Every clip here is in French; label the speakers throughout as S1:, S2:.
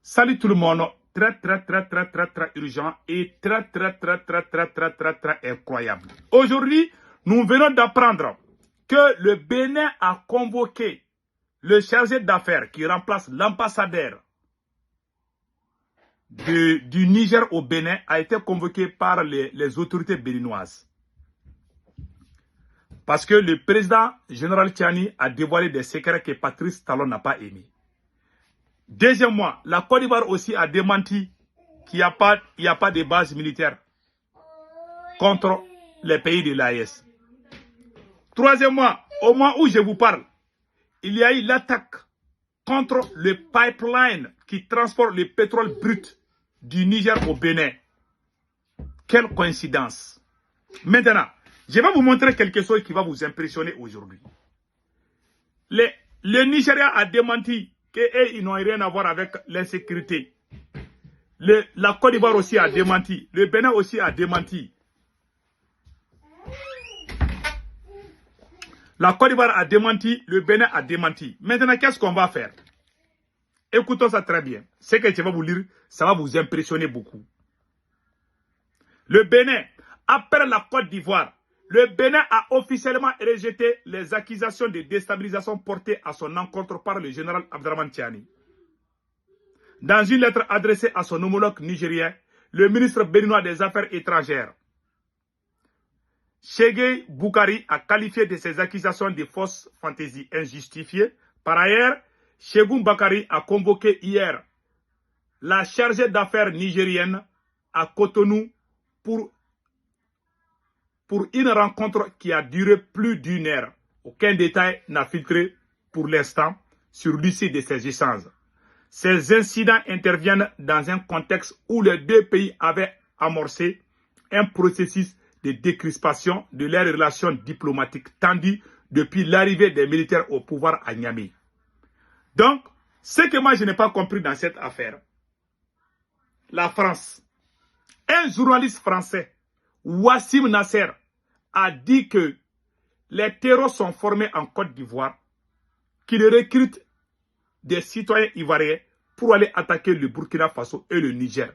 S1: Salut tout le monde, très urgent et très incroyable. Aujourd'hui, nous venons d'apprendre que le Bénin a convoqué le chargé d'affaires qui remplace l'ambassadeur du Niger au Bénin, a été convoqué par les autorités béninoises. Parce que le président général Tiani a dévoilé des secrets que Patrice Talon n'a pas aimés. Deuxièmement, la Côte d'Ivoire aussi a démenti qu'il n'y a pas de base militaire contre les pays de l'AES. Troisièmement, au moment où je vous parle, il y a eu l'attaque contre le pipeline qui transporte le pétrole brut du Niger au Bénin. Quelle coïncidence. Maintenant, je vais vous montrer quelque chose qui va vous impressionner aujourd'hui. Le Nigeria a démenti qu'ils n'ont rien à voir avec l'insécurité. La Côte d'Ivoire aussi a démenti. Le Bénin aussi a démenti. La Côte d'Ivoire a démenti, le Bénin a démenti. Maintenant, qu'est-ce qu'on va faire? Écoutons ça très bien. Ce que je vais vous lire, ça va vous impressionner beaucoup. Le Bénin, après la Côte d'Ivoire, le Bénin a officiellement rejeté les accusations de déstabilisation portées à son encontre par le général Abdraman Tiani. Dans une lettre adressée à son homologue nigérien, le ministre béninois des Affaires étrangères, Chegué Boukari, a qualifié de ces accusations de fausses fantaisies injustifiées. Par ailleurs, Chegué Boukari a convoqué hier la chargée d'affaires nigérienne à Cotonou pour une rencontre qui a duré plus d'une heure. Aucun détail n'a filtré pour l'instant sur l'issue de ces échanges. Ces incidents interviennent dans un contexte où les deux pays avaient amorcé un processus de décrispation de leurs relations diplomatiques tendues depuis l'arrivée des militaires au pouvoir à Niamey. Donc, ce que moi je n'ai pas compris dans cette affaire, la France, un journaliste français, Wassim Nasser, a dit que les terrors sont formés en Côte d'Ivoire, qu'ils recrutent des citoyens ivoiriens pour aller attaquer le Burkina Faso et le Niger.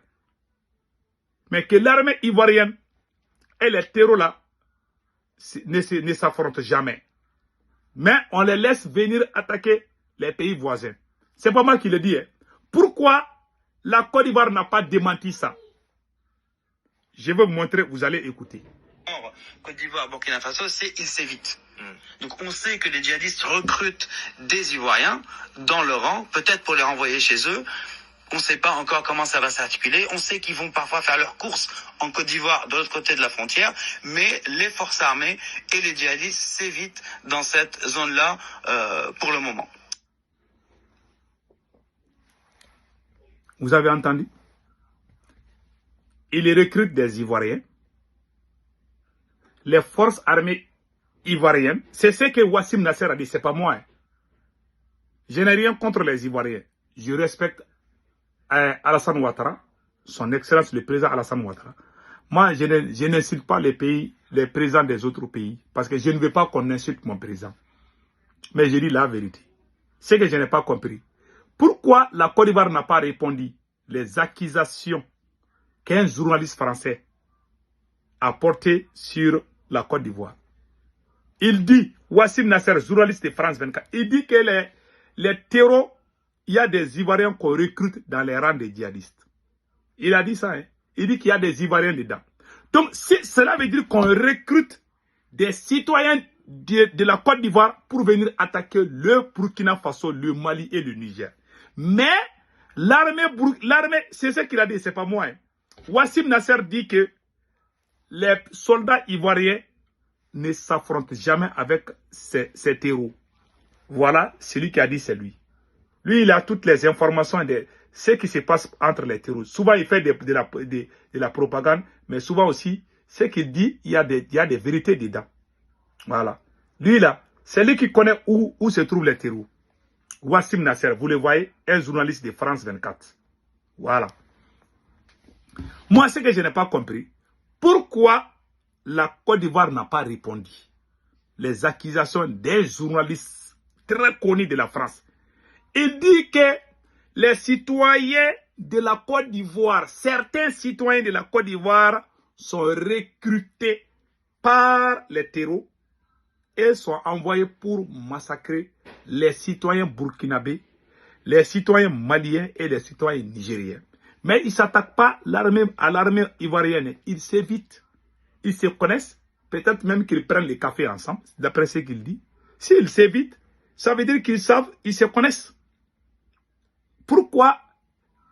S1: Mais que l'armée ivoirienne et les terrors là ne s'affrontent jamais. Mais on les laisse venir attaquer les pays voisins. C'est pas moi qui le dis. Hein. Pourquoi la Côte d'Ivoire n'a pas démenti ça? Je vais vous montrer, vous allez écouter.
S2: Côte d'Ivoire, Burkina Faso, c'est il s'évite. Donc on sait que les djihadistes recrutent des Ivoiriens dans leur rang, peut-être pour les renvoyer chez eux. On ne sait pas encore comment ça va s'articuler. On sait qu'ils vont parfois faire leurs courses en Côte d'Ivoire, de l'autre côté de la frontière. Mais les forces armées et les djihadistes s'évitent dans cette zone-là pour le moment.
S1: Vous avez entendu? Ils recrutent des Ivoiriens. Les forces armées ivoiriennes, c'est ce que Wassim Nasser a dit, c'est pas moi. Hein. Je n'ai rien contre les Ivoiriens. Je respecte Alassane Ouattara, son excellence le président Alassane Ouattara. Moi, je n'insulte pas les pays, les présidents des autres pays, parce que je ne veux pas qu'on insulte mon président. Mais je dis la vérité. Ce que je n'ai pas compris. Pourquoi la Côte d'Ivoire n'a pas répondu les accusations qu'un journaliste français a portées sur la Côte d'Ivoire? Il dit, Wassim Nasser, journaliste de France 24, il dit que les terreaux, il y a des Ivoiriens qu'on recrute dans les rangs des djihadistes. Il a dit ça, hein? Il dit qu'il y a des Ivoiriens dedans. Donc, cela veut dire qu'on recrute des citoyens de la Côte d'Ivoire pour venir attaquer le Burkina Faso, le Mali et le Niger. Mais l'armée, c'est ce qu'il a dit, c'est pas moi. Hein? Wassim Nasser dit que les soldats ivoiriens ne s'affrontent jamais avec ces terreaux. Voilà, celui qui a dit, c'est lui. Lui, il a toutes les informations de ce qui se passe entre les terreaux. Souvent, il fait de la propagande, mais souvent aussi, ce qu'il dit, il y a des vérités dedans. Voilà. Lui, là, c'est lui qui connaît où se trouvent les terreaux. Wassim Nasser, vous le voyez, un journaliste de France 24. Voilà. Moi, ce que je n'ai pas compris, pourquoi la Côte d'Ivoire n'a pas répondu les accusations des journalistes très connus de la France? Il dit que les citoyens de la Côte d'Ivoire, certains citoyens de la Côte d'Ivoire sont recrutés par les terreaux et sont envoyés pour massacrer les citoyens burkinabés, les citoyens maliens et les citoyens nigériens. Mais ils ne s'attaquent pas à l'armée ivoirienne. Ils s'évitent. Ils se connaissent. Peut-être même qu'ils prennent le café ensemble, d'après ce qu'il dit. S'ils s'évitent, ça veut dire qu'ils savent, ils se connaissent. Pourquoi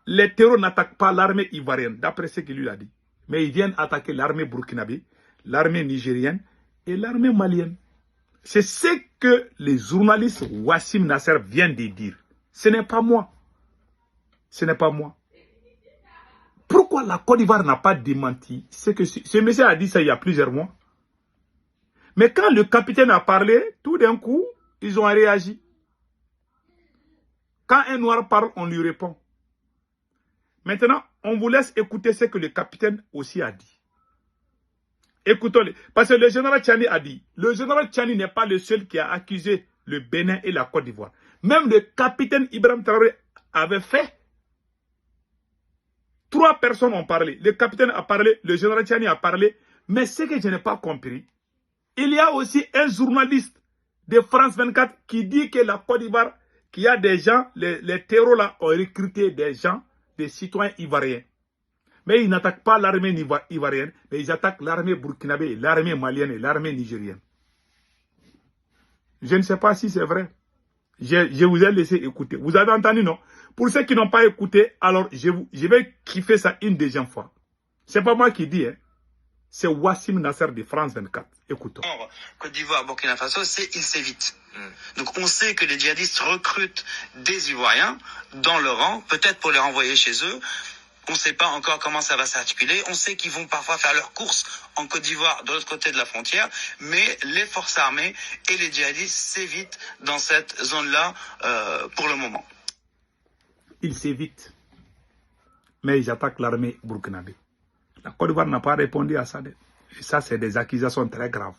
S1: les terroristes n'attaquent pas l'armée ivoirienne, d'après ce qu'il lui a dit? Mais ils viennent attaquer l'armée burkinabé, l'armée nigérienne et l'armée malienne. C'est ce que les journalistes Wassim Nasser viennent de dire. Ce n'est pas moi. Ce n'est pas moi. Pourquoi la Côte d'Ivoire n'a pas démenti ce monsieur a dit ça il y a plusieurs mois? Mais quand le capitaine a parlé, tout d'un coup, ils ont réagi. Quand un noir parle, on lui répond. Maintenant, on vous laisse écouter ce que le capitaine aussi a dit. Écoutons-le. Parce que le général Tchani a dit, le général Tchani n'est pas le seul qui a accusé le Bénin et la Côte d'Ivoire. Même le capitaine Ibrahim Traoré avait fait. 3 personnes ont parlé. Le capitaine a parlé, le général Tchani a parlé. Mais ce que je n'ai pas compris, il y a aussi un journaliste de France 24 qui dit que la Côte d'Ivoire, qu'il y a des gens, les terroristes là ont recruté des gens, des citoyens ivoiriens. Mais ils n'attaquent pas l'armée ivoirienne, mais ils attaquent l'armée burkinabé, l'armée malienne et l'armée nigérienne. Je ne sais pas si c'est vrai. Je vous ai laissé écouter. Vous avez entendu, non? Pour ceux qui n'ont pas écouté, alors je vais kiffer ça une deuxième fois. C'est pas moi qui dis, hein. C'est Wassim Nasser de France 24. Écoutons.
S2: Côte d'Ivoire, Burkina Faso, c'est ils s'évitent. Donc on sait que les djihadistes recrutent des Ivoiriens dans leur rang, peut-être pour les renvoyer chez eux. On ne sait pas encore comment ça va s'articuler. On sait qu'ils vont parfois faire leurs courses en Côte d'Ivoire, de l'autre côté de la frontière. Mais les forces armées et les djihadistes s'évitent dans cette zone-là pour le moment.
S1: Ils s'évitent. Mais ils attaquent l'armée burkinabé. La Côte d'Ivoire n'a pas répondu à ça. Et ça, c'est des accusations très graves.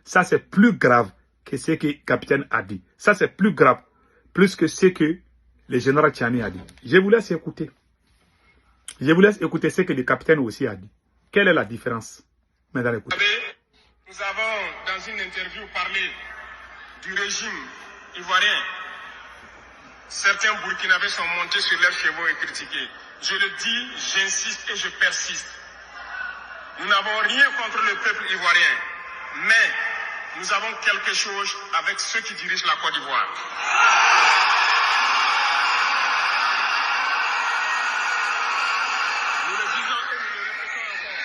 S1: Ça, c'est plus grave que ce que le capitaine a dit. Ça, c'est plus grave. Plus que ce que le général Tchani a dit. Je vous laisse écouter. Je vous laisse écouter ce que le capitaine aussi a dit. Quelle est la différence? Mesdames, écoutez.
S3: Nous avons, dans une interview, parlé du régime ivoirien. Certains Burkinabés sont montés sur leurs chevaux et critiqués. Je le dis, j'insiste et je persiste. Nous n'avons rien contre le peuple ivoirien, mais nous avons quelque chose avec ceux qui dirigent la Côte d'Ivoire. Nous le disons et nous le répétons encore.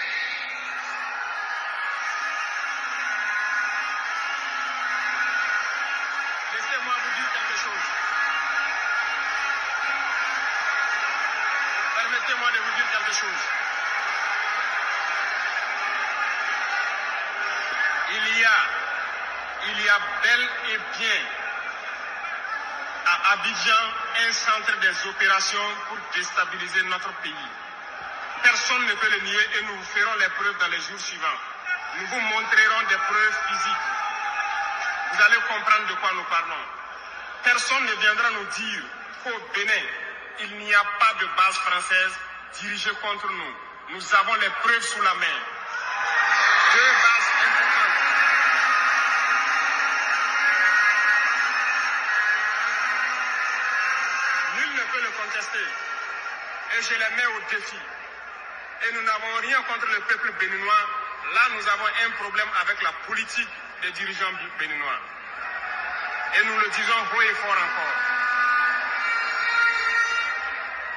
S3: Laissez-moi vous dire quelque chose. Permettez-moi de vous dire quelque chose. Il y a bel et bien à Abidjan un centre des opérations pour déstabiliser notre pays. Personne ne peut le nier et nous vous ferons les preuves dans les jours suivants. Nous vous montrerons des preuves physiques. Vous allez comprendre de quoi nous parlons. Personne ne viendra nous dire qu'au Bénin, il n'y a pas de base française dirigée contre nous. Nous avons les preuves sous la main. 2 bases importantes. Nul ne peut le contester. Et je les mets au défi. Et nous n'avons rien contre le peuple béninois. Là, nous avons un problème avec la politique des dirigeants béninois. Et nous le disons haut et fort encore.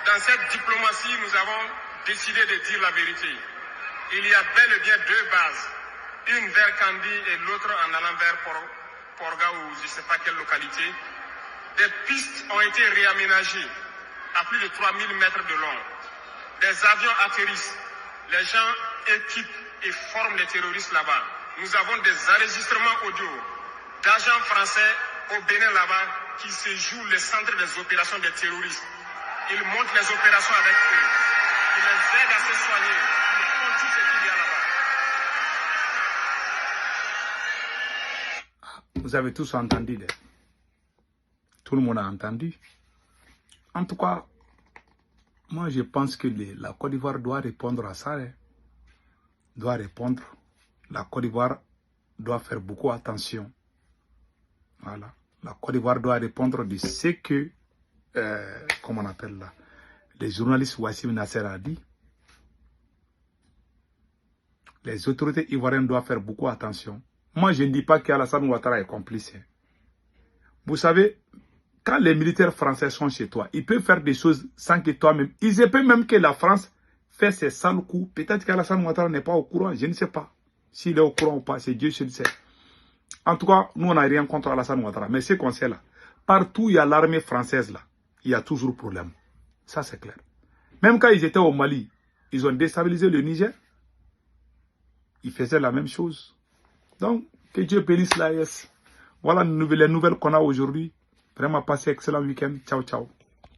S3: Dans cette diplomatie, nous avons décidé de dire la vérité. Il y a bel et bien 2 bases. Une vers Kandi et l'autre en allant vers Porga ou je ne sais pas quelle localité. Des pistes ont été réaménagées à plus de 3000 mètres de long. Des avions atterrissent. Les gens équipent et forment les terroristes là-bas. Nous avons des enregistrements audio d'agents français au Bénin là-bas qui se jouent le centre des opérations des terroristes. Ils montent les opérations avec eux. Ils les aident à se soigner. Ils font tout ce qu'il y a là-bas.
S1: Vous avez tous entendu. Tout le monde a entendu. En tout cas, moi je pense que la Côte d'Ivoire doit répondre à ça. Hein. Doit répondre. La Côte d'Ivoire doit faire beaucoup attention. Voilà. La Côte d'Ivoire doit répondre de ce que, comment on appelle là, les journalistes Wassim Nasser a dit. Les autorités ivoiriennes doivent faire beaucoup attention. Moi, je ne dis pas qu'Alassane Ouattara est complice. Vous savez, quand les militaires français sont chez toi, ils peuvent faire des choses sans que toi-même... Ils peuvent même que la France fait ses sales coups. Peut-être qu'Alassane Ouattara n'est pas au courant, je ne sais pas. S'il est au courant ou pas, c'est Dieu seul sait. En tout cas, nous, on n'a rien contre Alassane Ouattara. Mais ce qu'on sait là, partout où il y a l'armée française là, il y a toujours problème. Ça, c'est clair. Même quand ils étaient au Mali, ils ont déstabilisé le Niger. Ils faisaient la même chose. Donc, que Dieu bénisse l'AES. Voilà les nouvelles qu'on a aujourd'hui. Vraiment, passez un excellent week-end. Ciao, ciao.